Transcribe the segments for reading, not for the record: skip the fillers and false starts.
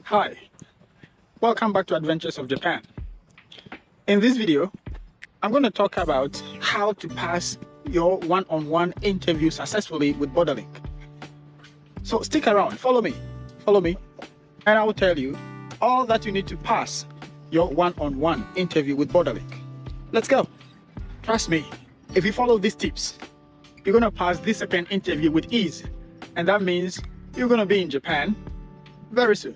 Hi, welcome back to Adventures of Japan. In this video, I'm going to talk about how to pass your one-on-one interview successfully with Borderlink. So stick around, follow me, and I will tell you all that you need to pass your one-on-one interview with Borderlink. Let's go. Trust me, if you follow these tips, you're going to pass this second interview with ease, and that means you're going to be in Japan very soon.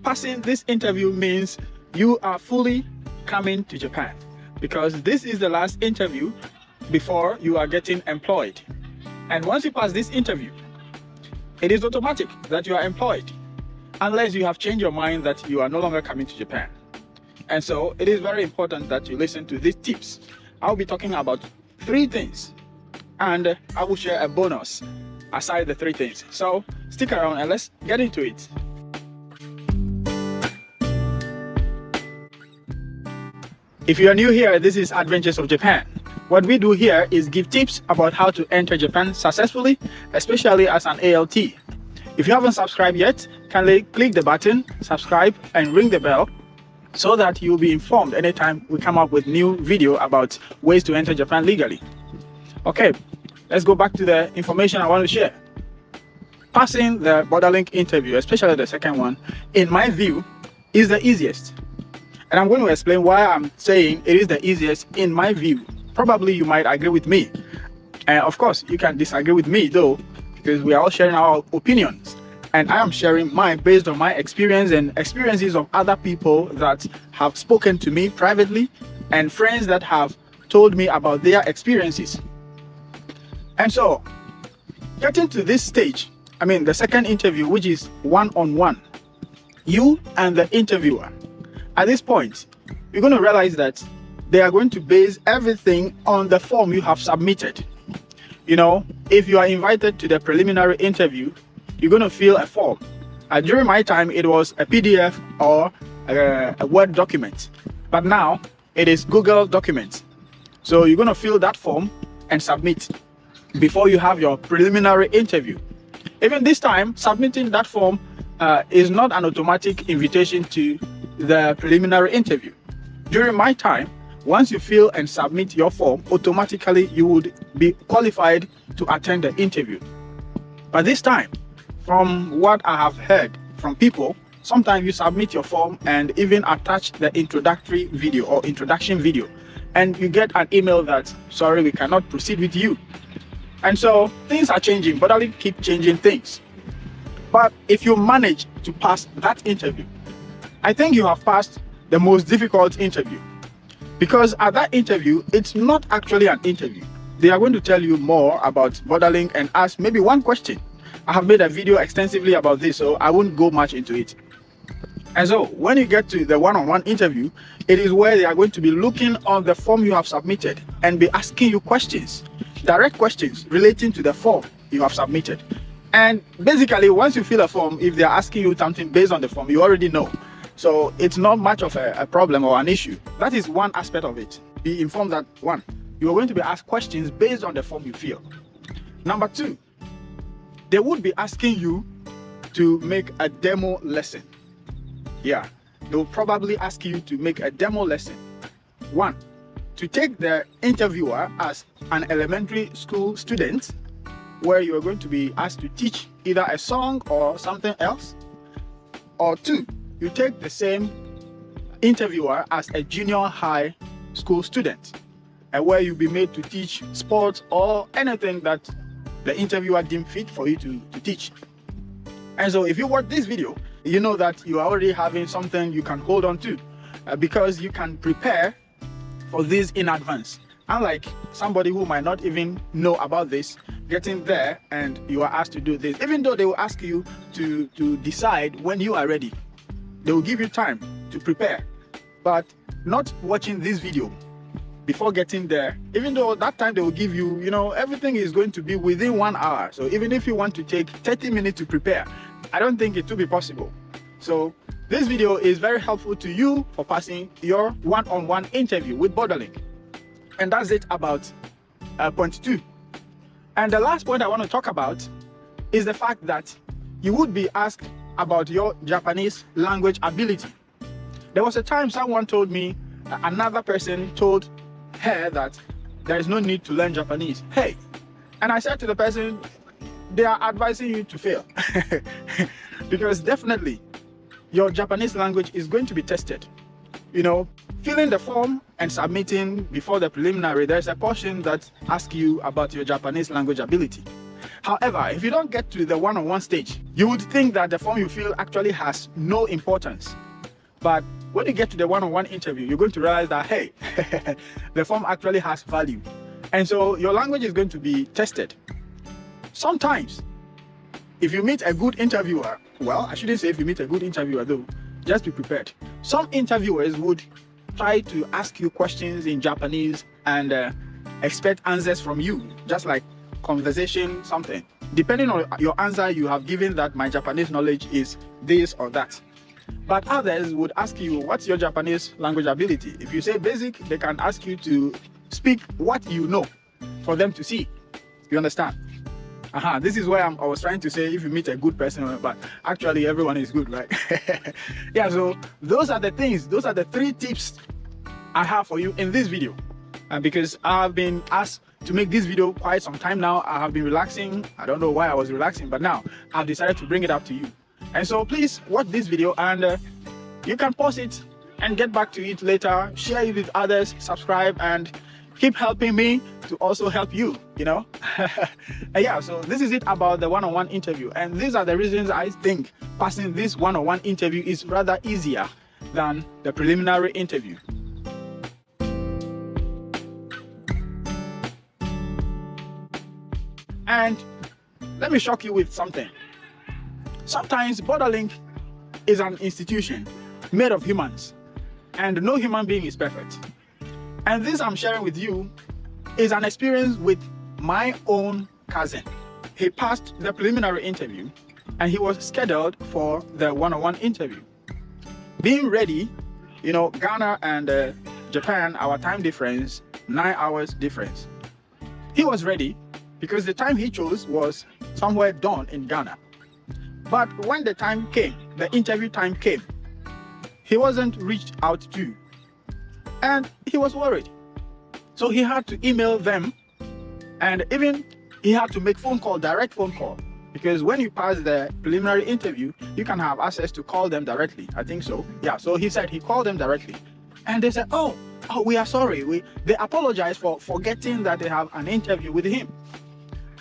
Passing this interview means you are fully coming to Japan, because this is the last interview before you are getting employed. And once you pass this interview, it is automatic that you are employed, unless you have changed your mind that you are no longer coming to Japan. And so it is very important that you listen to these tips. I'll be talking about 3 things, and I will share a bonus aside the 3 things. So stick around and let's get into it. If you are new here, this is Adventures of Japan. What we do here is give tips about how to enter Japan successfully, especially as an ALT. If you haven't subscribed yet, kindly click the button, subscribe, and ring the bell so that you'll be informed anytime we come up with new video about ways to enter Japan legally. Okay, let's go back to the information I want to share. Passing the Borderlink interview, especially the second one, in my view, is the easiest. And I'm going to explain why I'm saying it is the easiest in my view. Probably you might agree with me. And of course, you can disagree with me though, because we are all sharing our opinions. And I am sharing mine based on my experience and experiences of other people that have spoken to me privately and friends that have told me about their experiences. And so, getting to this stage, the second interview, which is one-on-one, you and the interviewer. At this point, you're going to realize that they are going to base everything on the form you have submitted. You know, if you are invited to the preliminary interview, you're going to fill a form. During my time, it was a PDF or a Word document. But now, it is Google Documents. So you're going to fill that form and submit before you have your preliminary interview. Even this time, submitting that form is not an automatic invitation to the preliminary interview. During my time, once you fill and submit your form, automatically you would be qualified to attend the interview. But this time, from what I have heard from people, sometimes you submit your form and even attach the introductory video or introduction video, and you get an email that, sorry, we cannot proceed with you. And so things are changing, but I'll keep changing things. But if you manage to pass that interview, I think you have passed the most difficult interview, because at that interview, it's not actually an interview. They are going to tell you more about Borderlink and ask maybe one question. I have made a video extensively about this, so I won't go much into it. And so when you get to the one-on-one interview, it is where they are going to be looking on the form you have submitted and be asking you questions, direct questions relating to the form you have submitted. And basically, once you fill a form, if they are asking you something based on the form, you already know. So it's not much of a problem or an issue. That is one aspect of it. Be informed that, 1, you are going to be asked questions based on the form you fill. Number 2, they would be asking you to make a demo lesson. Yeah, they will probably ask you to make a demo lesson. 1, to take the interviewer as an elementary school student, where you are going to be asked to teach either a song or something else. Or 2, you take the same interviewer as a junior high school student, and where you'll be made to teach sports or anything that the interviewer deemed fit for you to teach. And so if you watch this video, you know that you are already having something you can hold on to, because you can prepare for this in advance. Unlike somebody who might not even know about this, getting there and you are asked to do this, even though they will ask you to decide when you are ready. They will give you time to prepare, but not watching this video before getting there, even though that time they will give you, everything is going to be within 1 hour. So even if you want to take 30 minutes to prepare, I don't think it will be possible. So this video is very helpful to you for passing your one-on-one interview with Borderlink. And that's it about point 2. And the last point I want to talk about is the fact that you would be asked about your Japanese language ability. There was a time someone told me, another person told her that there is no need to learn Japanese. Hey, and I said to the person, they are advising you to fail. Because definitely your Japanese language is going to be tested. You know, filling the form and submitting before the preliminary, there's a portion that asks you about your Japanese language ability. However, if you don't get to the one-on-one stage, you would think that the form you fill actually has no importance. But when you get to the one-on-one interview, you're going to realize that, hey, the form actually has value. And so your language is going to be tested. Sometimes, if you meet a good interviewer, well, I shouldn't say if you meet a good interviewer though, just be prepared. Some interviewers would try to ask you questions in Japanese and expect answers from you, just like conversation, something. Depending on your answer, you have given that my Japanese knowledge is this or that. But others would ask you, what's your Japanese language ability? If you say basic, they can ask you to speak what you know for them to see. You understand? This is where I was trying to say if you meet a good person, but actually everyone is good, right? Yeah, so those are the things, those are the 3 tips I have for you in this video. Because I've been asked to make this video quite some time now. I have been relaxing. I don't know why I was relaxing, but now I've decided to bring it up to you. And so please watch this video, and you can pause it and get back to it later, share it with others, subscribe, and keep helping me to also help you, you know. Yeah, so this is it about the one-on-one interview, and these are the reasons I think passing this one-on-one interview is rather easier than the preliminary interview. And let me shock you with something. Sometimes Borderlink is an institution made of humans, and no human being is perfect. And this I'm sharing with you is an experience with my own cousin. He passed the preliminary interview and he was scheduled for the one-on-one interview. Being ready, you know, Ghana and Japan, our time difference, 9 hours difference. He was ready because the time he chose was somewhere dawn in Ghana. But when the time came, the interview time came, he wasn't reached out to. And he was worried. So he had to email them, and even he had to make phone call, direct phone call. Because when you pass the preliminary interview, you can have access to call them directly. I think so. Yeah, so he said he called them directly. And they said, oh, we are sorry. They apologized for forgetting that they have an interview with him.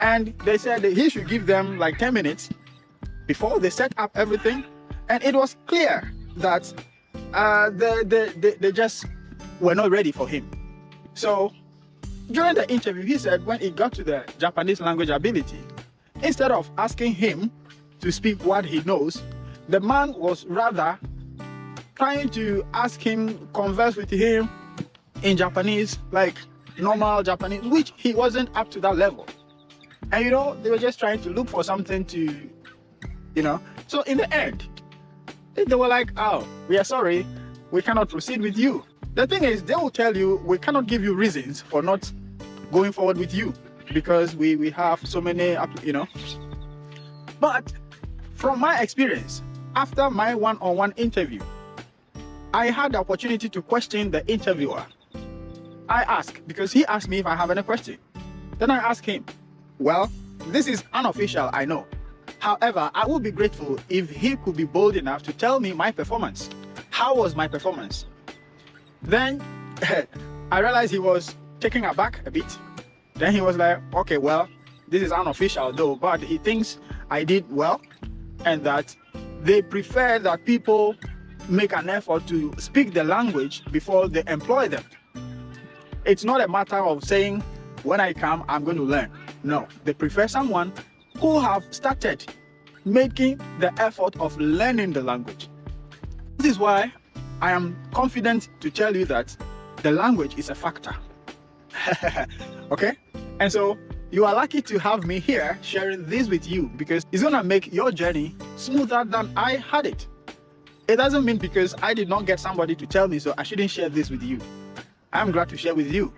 And they said that he should give them like 10 minutes before they set up everything. And it was clear that they just were not ready for him. So during the interview, he said when he got to the Japanese language ability, instead of asking him to speak what he knows, the man was rather trying to ask him, converse with him in Japanese, like normal Japanese, which he wasn't up to that level. And you know, they were just trying to look for something to, you know. So in the end, they were like, oh, we are sorry, we cannot proceed with you. The thing is, they will tell you, we cannot give you reasons for not going forward with you because we have so many, you know. But from my experience, after my one-on-one interview, I had the opportunity to question the interviewer. I asked, because he asked me if I have any question. Then I asked him, well, this is unofficial, I know. However, I would be grateful if he could be bold enough to tell me my performance. How was my performance? Then I realized he was taken aback a bit. Then he was like, okay, well, this is unofficial though, but he thinks I did well, and that they prefer that people make an effort to speak the language before they employ them. It's not a matter of saying, when I come, I'm going to learn. No, they prefer someone who have started making the effort of learning the language. This is why I am confident to tell you that the language is a factor. Okay? And so you are lucky to have me here sharing this with you, because it's going to make your journey smoother than I had it. It doesn't mean because I did not get somebody to tell me so I shouldn't share this with you. I'm glad to share with you.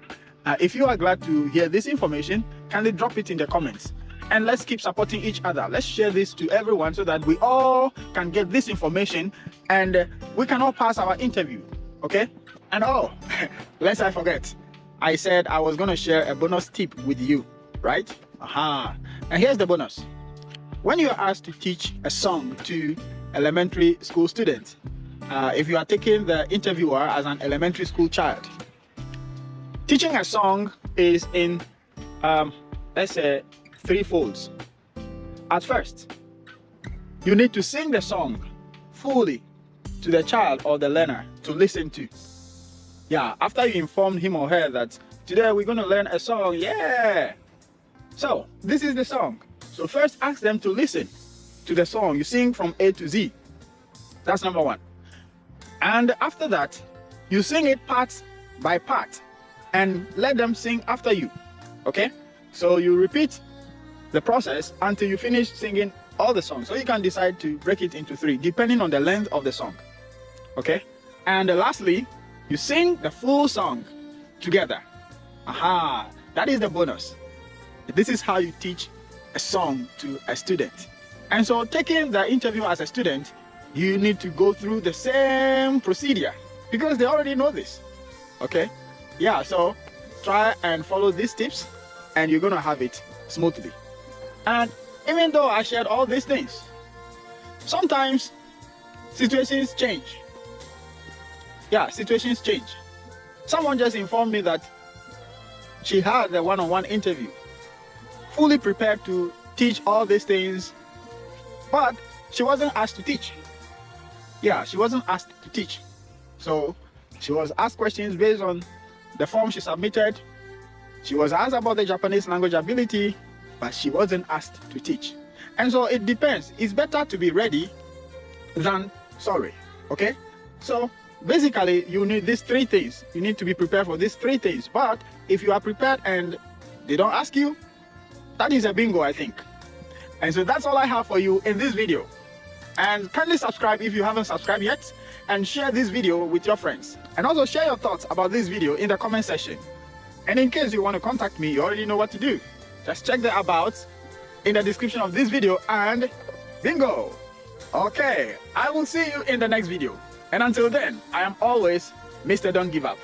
If you are glad to hear this information, kindly drop it in the comments. and let's keep supporting each other. Let's share this to everyone so that we all can get this information and we can all pass our interview. Okay? And lest I forget, I said I was going to share a bonus tip with you, right? And here's the bonus. When you're asked to teach a song to elementary school students, if you are taking the interviewer as an elementary school child, teaching a song is in, let's say, 3 folds. At first, you need to sing the song fully to the child or the learner to listen to. Yeah, after you inform him or her that today we're going to learn a song, so this is the song. So first ask them to listen to the song. You sing from A to Z. That's number 1. And after that, you sing it part by part and let them sing after you. Okay? So you repeat the process until you finish singing all the songs. So you can decide to break it into 3 depending on the length of the song. Okay? And lastly, you sing the full song together. That is the bonus. This is how you teach a song to a student. And so taking the interview as a student, you need to go through the same procedure because they already know this. Okay? Yeah, so try and follow these tips and you're going to have it smoothly. And even though I shared all these things, sometimes situations change. Yeah, situations change. Someone just informed me that she had a one-on-one interview, fully prepared to teach all these things, but she wasn't asked to teach. Yeah, she wasn't asked to teach. So she was asked questions based on the form she submitted. She was asked about the Japanese language ability, but she wasn't asked to teach. And so it depends. It's better to be ready than sorry. Okay? So basically, you need these 3 things. You need to be prepared for these 3 things. But if you are prepared and they don't ask you, that is a bingo, I think. And so that's all I have for you in this video. And kindly subscribe if you haven't subscribed yet, and share this video with your friends. And also share your thoughts about this video in the comment section. And in case you want to contact me, you already know what to do. Just check the about in the description of this video and bingo! Okay, I will see you in the next video. And until then, I am always Mr. Don't Give Up.